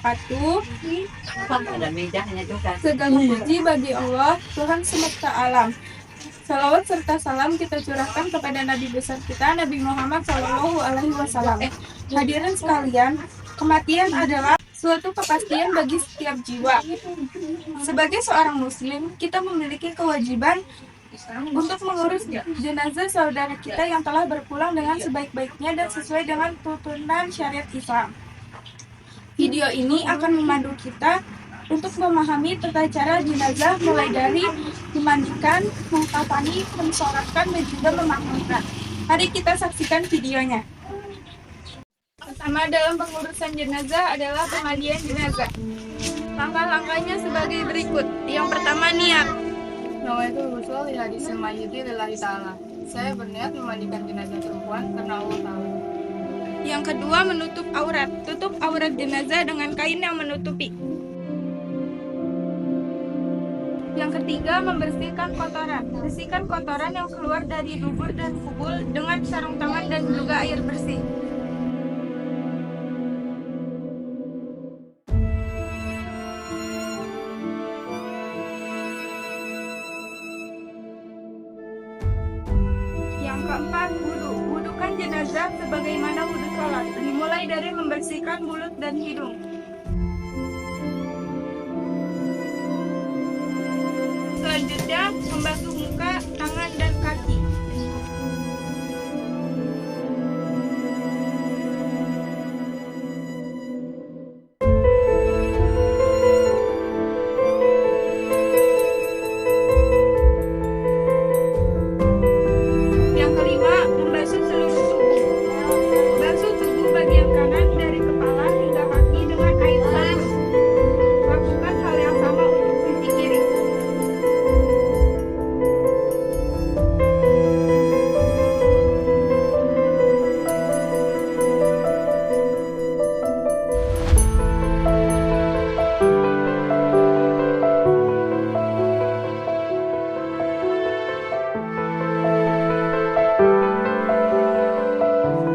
wabarakatuh. Segala puji bagi Allah, Tuhan semesta alam. Salawat serta salam kita curahkan kepada Nabi besar kita, Nabi Muhammad SAW. Hadirin sekalian, kematian adalah suatu kepastian bagi setiap jiwa. Sebagai seorang muslim, kita memiliki kewajiban untuk mengurus jenazah saudara kita yang telah berpulang dengan sebaik-baiknya dan sesuai dengan tuntunan syariat Islam. Video ini akan memandu kita untuk memahami tata cara jenazah mulai dari dimandikan, mengkafani, mensolatkan, dan juga memakamkan. Mari kita saksikan videonya. Pertama dalam pengurusan jenazah adalah pemandian jenazah. Langkah-langkahnya sebagai berikut. Yang pertama, niat. Nawaitul wusul ila hadisil mayyiti lillahi ta'ala. Saya berniat memandikan jenazah perempuan karena Allah Ta'ala. Yang kedua, menutup aurat. Tutup aurat jenazah dengan kain yang menutupi. Yang ketiga, membersihkan kotoran. Bersihkan kotoran yang keluar dari dubur dan kubul dengan sarung tangan dan juga air bersih. Yang keempat, wudu. Wudukan jenazah sebagaimana wudu sholat. Dimulai dari membersihkan mulut dan hidung. Selanjutnya, membasuh muka, tangan, dan kaki. Yang kelima, membasuh seluruh tubuh. Basuh tubuh bagian kanan dari kepala hingga kaki dengan air sabun. Lakukan hal yang sama untuk sisi kiri.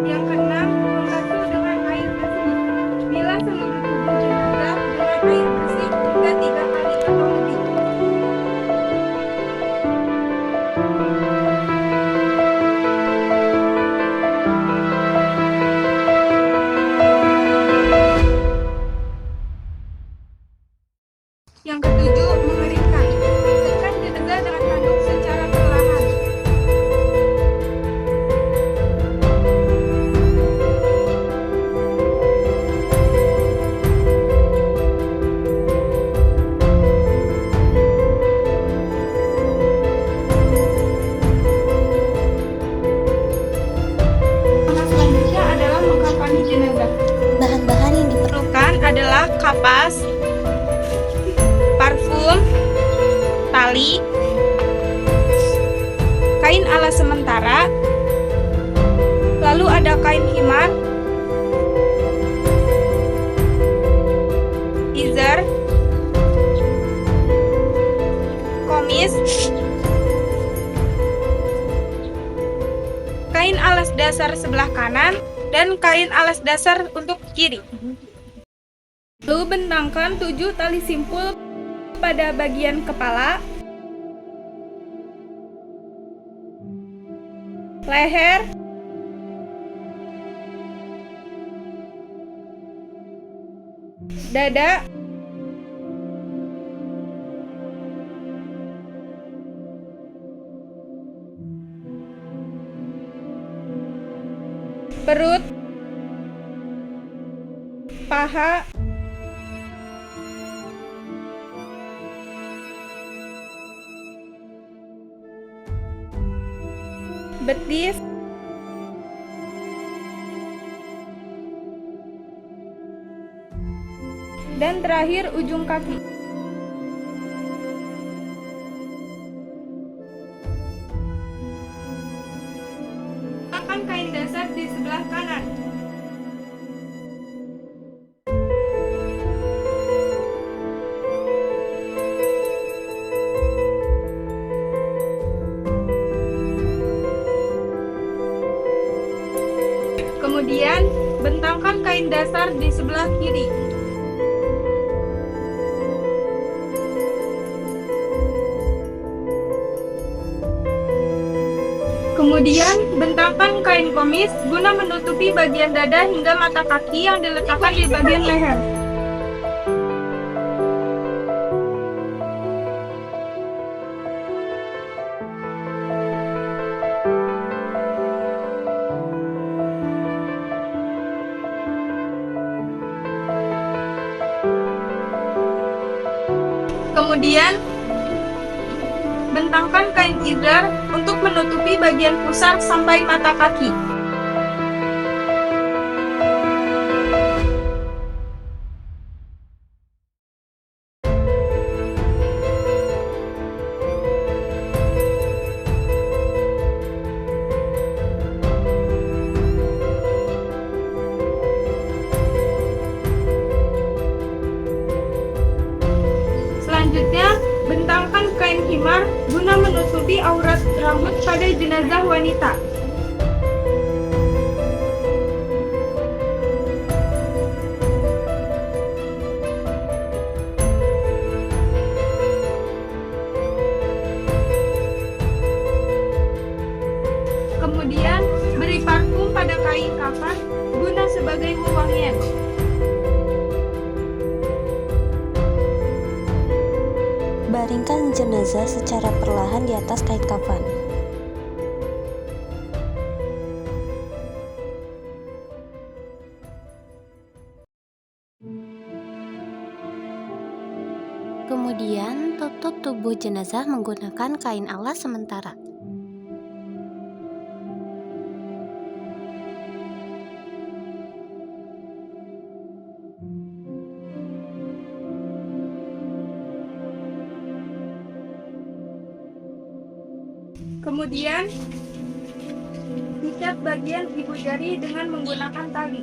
Yang keenam, membasuh dengan air bersih. Bilas seluruh tubuh jenazah dengan air bersih hingga 3 kali atau lebih. Yang ketujuh, mengeringkan. Tekan jenazah dengan handuk secara perlahan. Selanjutnya adalah mengkafani jenazah. Bahan-bahan yang Diperlukan adalah kapas, parfum, tali, kain alas sementara, lalu ada kain himar, izar, komis, kain alas dasar sebelah kanan, dan kain alas dasar untuk kiri. Lalu bentangkan 7 tali simpul pada bagian kepala, leher, dada, perut, paha, betis, dan terakhir ujung kaki. Akan kain dasar di sebelah kanan. Kemudian, bentangkan kain dasar di sebelah kiri. Kemudian, bentangkan kain komis guna menutupi bagian dada hingga mata kaki yang diletakkan di bagian leher. Kemudian, bentangkan kain izar untuk menutupi bagian pusar sampai mata kaki. Selanjutnya, bentangkan kain khimar guna menutupi aurat rambut pada jenazah wanita. Kemudian, beri parfum pada kain kafan guna sebagai wewangian. Baringkan jenazah secara perlahan di atas kain kafan. Kemudian, tutup tubuh jenazah menggunakan kain alas sementara. Kemudian, ikat bagian ibu jari dengan menggunakan tali.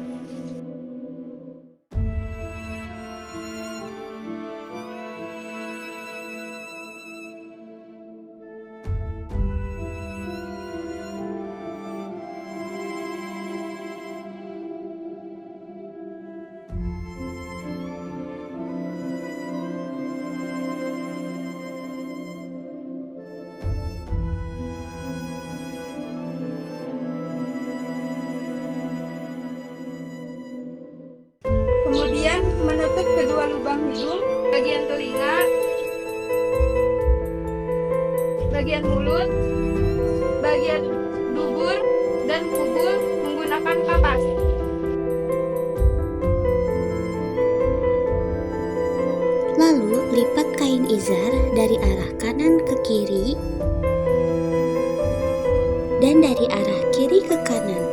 Kemudian, menutup kedua lubang hidung, bagian telinga, bagian mulut, bagian dubur, dan kubul menggunakan kapas. Lalu, lipat kain izar dari arah kanan ke kiri dan dari arah kiri ke kanan.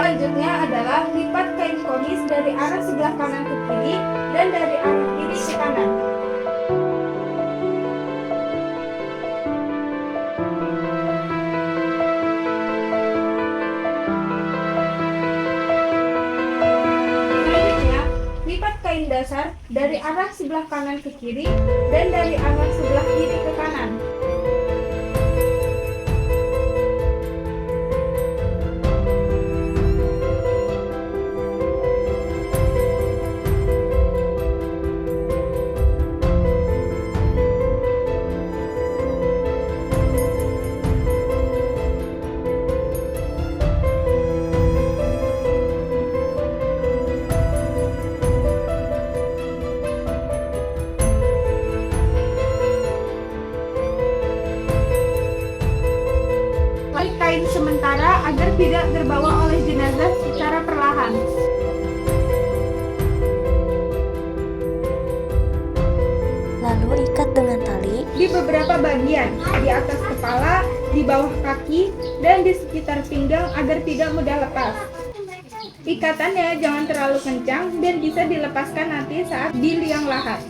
Selanjutnya adalah lipat kain komis dari arah sebelah kanan ke kiri dan dari arah kiri ke kanan. Selanjutnya, lipat kain dasar dari arah sebelah kanan ke kiri dan dari arah sebelah kiri ke kanan. Kain sementara agar tidak terbawa oleh jenazah secara perlahan. Lalu ikat dengan tali Di beberapa bagian, di atas kepala, di bawah kaki, dan di sekitar pinggang agar tidak mudah lepas. Ikatannya jangan terlalu kencang dan bisa dilepaskan nanti saat di liang lahat.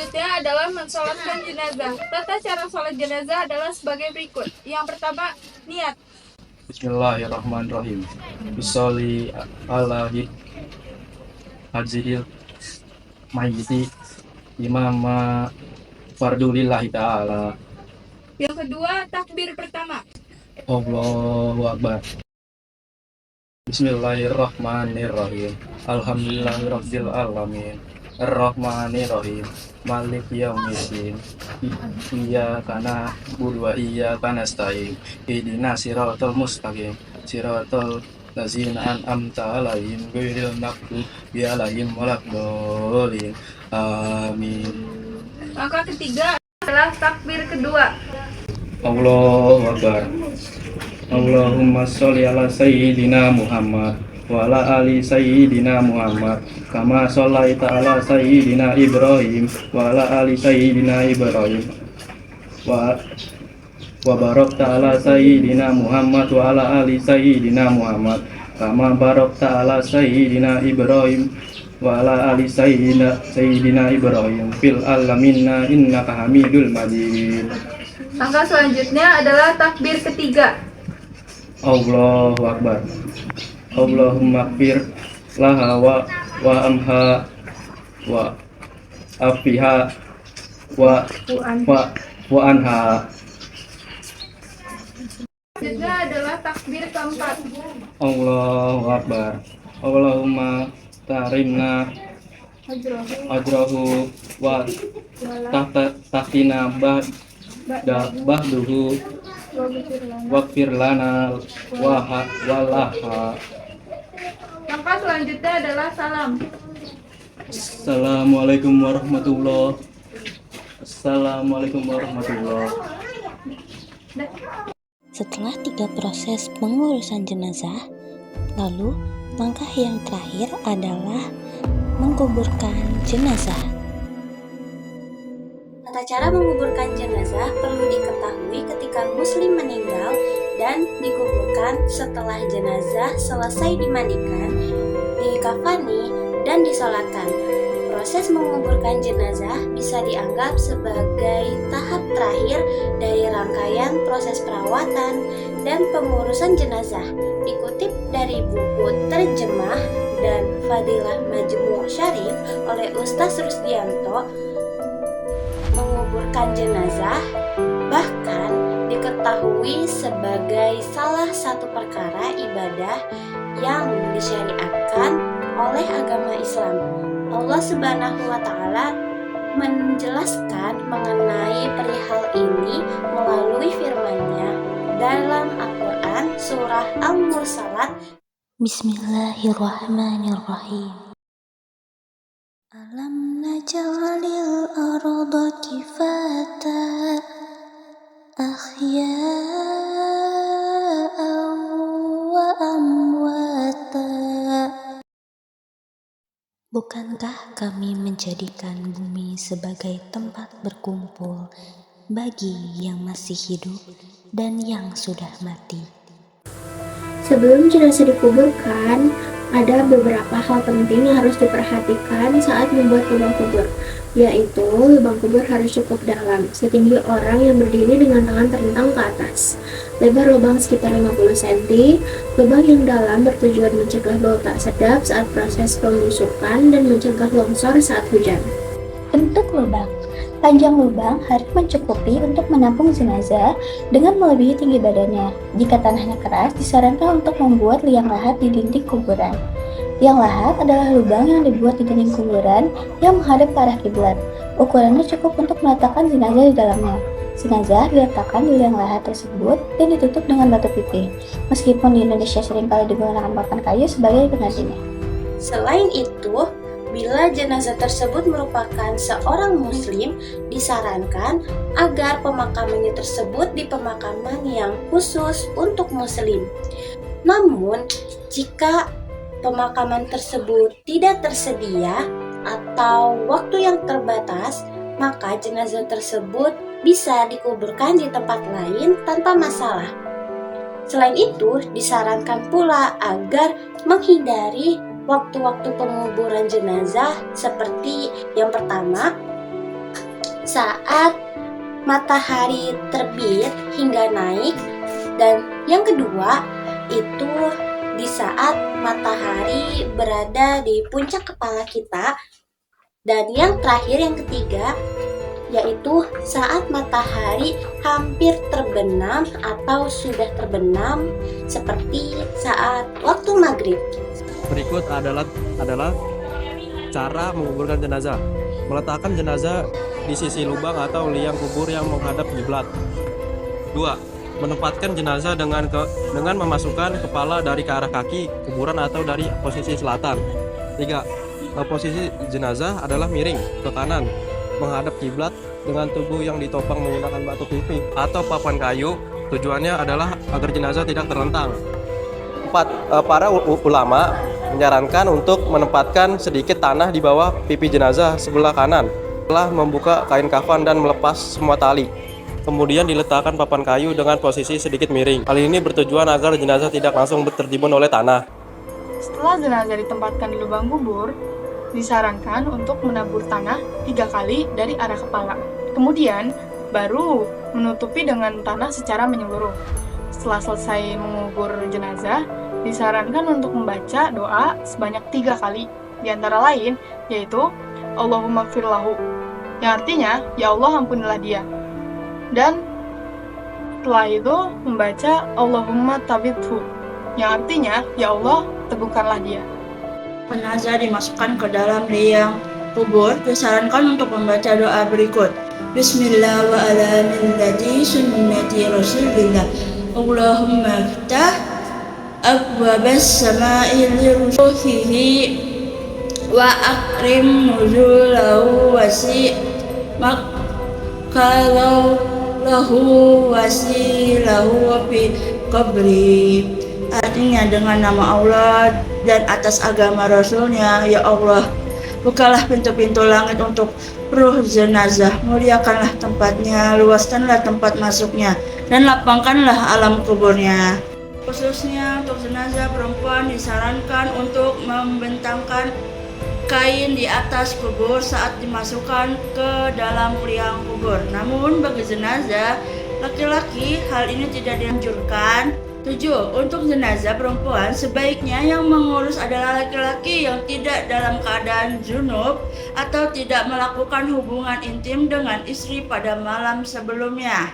selanjutnya adalah mensolatkan jenazah. Tata cara sholat jenazah adalah sebagai berikut. Yang pertama, niat. Bismillahirrahmanirrahim. Usolli ala hadzil mayyiti imama fardulillahi ta'ala. Yang kedua, takbir pertama. Allahu Akbar. Bismillahirrahmanirrahim. Alhamdulillahirabbil alamin. Arrahmanirrahim. Malik yaumiddin. Iyyaka na'budu wa iyyaka nasta'in. Ihdinas siratal mustaqim. Siratal ladzina an'amta 'alaihim ghairil maghdubi 'alaihim waladdallin. Amin. Langkah ketiga adalah takbir kedua. Allahu Akbar. Allahumma sholli ala sayyidina Muhammad wa ala ali sayyidina Muhammad kama shollaita ala sayyidina Ibrahim wa ala ali sayyidina Ibrahim wa barakta ala sayyidina Muhammad wa ala ali sayyidina Muhammad kama barakta ala sayyidina Ibrahim wa ala ali sayyidina Ibrahim fil alamin innaka Hamidul Majid. Langkah selanjutnya adalah takbir ketiga. Allahu Akbar. Allahumma gfir laha wa amha wa afiha wa anha. Selanjutnya adalah takbir keempat. Allahu Akbar. Allahumma tarimna ajrahu wa tahtina bahduhu waqfir lana walaha. Langkah selanjutnya adalah salam. Assalamualaikum warahmatullahi. Assalamualaikum warahmatullahi. Setelah 3 proses pengurusan jenazah, lalu langkah yang terakhir adalah menguburkan jenazah. Tata cara menguburkan jenazah perlu diketahui ketika muslim meninggal dan dikuburkan setelah jenazah selesai dimandikan, dikafani, dan disolatkan. Proses menguburkan jenazah bisa dianggap sebagai tahap terakhir dari rangkaian proses perawatan dan pengurusan jenazah. Dikutip dari buku Terjemah dan Fadilah Majmu' Syarif oleh Ustaz Rusdianto, menguburkan jenazah bahkan diketahui sebagai salah satu perkara ibadah yang disyariatkan oleh agama Islam. Allah Subhanahu wa Ta'ala menjelaskan mengenai perihal ini melalui firman-Nya dalam Al-Quran surah Al-Mursalat. Bismillahirrahmanirrahim. Alam naj'alil arda kifata ahya'an wa amwata. Bukankah kami menjadikan bumi sebagai tempat berkumpul bagi yang masih hidup dan yang sudah mati? Sebelum jenazah dikuburkan, ada beberapa hal penting yang harus diperhatikan saat membuat lubang kubur, yaitu lubang kubur harus cukup dalam, setinggi orang yang berdiri dengan tangan terentang ke atas. Lebar lubang sekitar 50 cm, lubang yang dalam bertujuan mencegah bau tak sedap saat proses pembusukan dan mencegah longsor saat hujan. Bentuk lubang. Panjang lubang harus mencukupi untuk menampung jenazah dengan melebihi tinggi badannya. Jika tanahnya keras, disarankan untuk membuat liang lahat di dinding kuburan. Liang lahat adalah lubang yang dibuat di dinding kuburan yang menghadap ke arah kiblat. Ukurannya cukup untuk meletakkan jenazah di dalamnya. Jenazah diletakkan di liang lahat tersebut dan ditutup dengan batu pipih. Meskipun di Indonesia seringkali digunakan papan kayu sebagai penggantinya. Selain itu, bila jenazah tersebut merupakan seorang muslim, disarankan agar pemakamannya tersebut di pemakaman yang khusus untuk muslim. Namun, jika pemakaman tersebut tidak tersedia atau waktu yang terbatas, maka jenazah tersebut bisa dikuburkan di tempat lain tanpa masalah. Selain itu, disarankan pula agar menghindari waktu-waktu penguburan jenazah seperti yang pertama, saat matahari terbit hingga naik, dan yang kedua itu di saat matahari berada di puncak kepala kita, dan yang terakhir yang ketiga yaitu saat matahari hampir terbenam atau sudah terbenam seperti saat waktu maghrib. Berikut adalah cara menguburkan jenazah. Meletakkan jenazah di sisi lubang atau liang kubur yang menghadap kiblat. 2. Menempatkan jenazah dengan memasukkan kepala dari ke arah kaki kuburan atau dari posisi selatan. 3. Posisi jenazah adalah miring ke kanan menghadap kiblat dengan tubuh yang ditopang menggunakan batu pipi atau papan kayu. Tujuannya adalah agar jenazah tidak terlentang. 4. Para ulama menyarankan untuk menempatkan sedikit tanah di bawah pipi jenazah sebelah kanan setelah membuka kain kafan dan melepas semua tali. Kemudian diletakkan papan kayu dengan posisi sedikit miring. Hal ini bertujuan agar jenazah tidak langsung tertimbun oleh tanah. Setelah jenazah ditempatkan di lubang kubur, disarankan untuk menabur tanah 3 kali dari arah kepala. Kemudian baru menutupi dengan tanah secara menyeluruh. Setelah selesai mengubur jenazah, disarankan untuk membaca doa sebanyak 3 kali, di antara lain yaitu Allahumma gfir lahu, yang artinya ya Allah ampunilah dia, dan setelah itu membaca Allahumma tabithu, yang artinya ya Allah teguhkanlah dia. Jenazah dimasukkan ke dalam liang kubur, disarankan untuk membaca doa berikut. Bismillah wa ala millati sunnati rasulillah. Allahumma ftah abwabas sama'i liruhihi wa akrim nuzulahu wasi' makalau lahu wasilahu fi qabri. Artinya, dengan nama Allah dan atas agama Rasulnya, ya Allah, bukalah pintu-pintu langit untuk ruh jenazah, muliakanlah tempatnya, luaskanlah tempat masuknya, dan lapangkanlah alam kuburnya. Khususnya untuk jenazah perempuan disarankan untuk membentangkan kain di atas kubur saat dimasukkan ke dalam liang kubur. Namun bagi jenazah laki-laki hal ini tidak dianjurkan. 7. Untuk jenazah perempuan sebaiknya yang mengurus adalah laki-laki yang tidak dalam keadaan junub atau tidak melakukan hubungan intim dengan istri pada malam sebelumnya.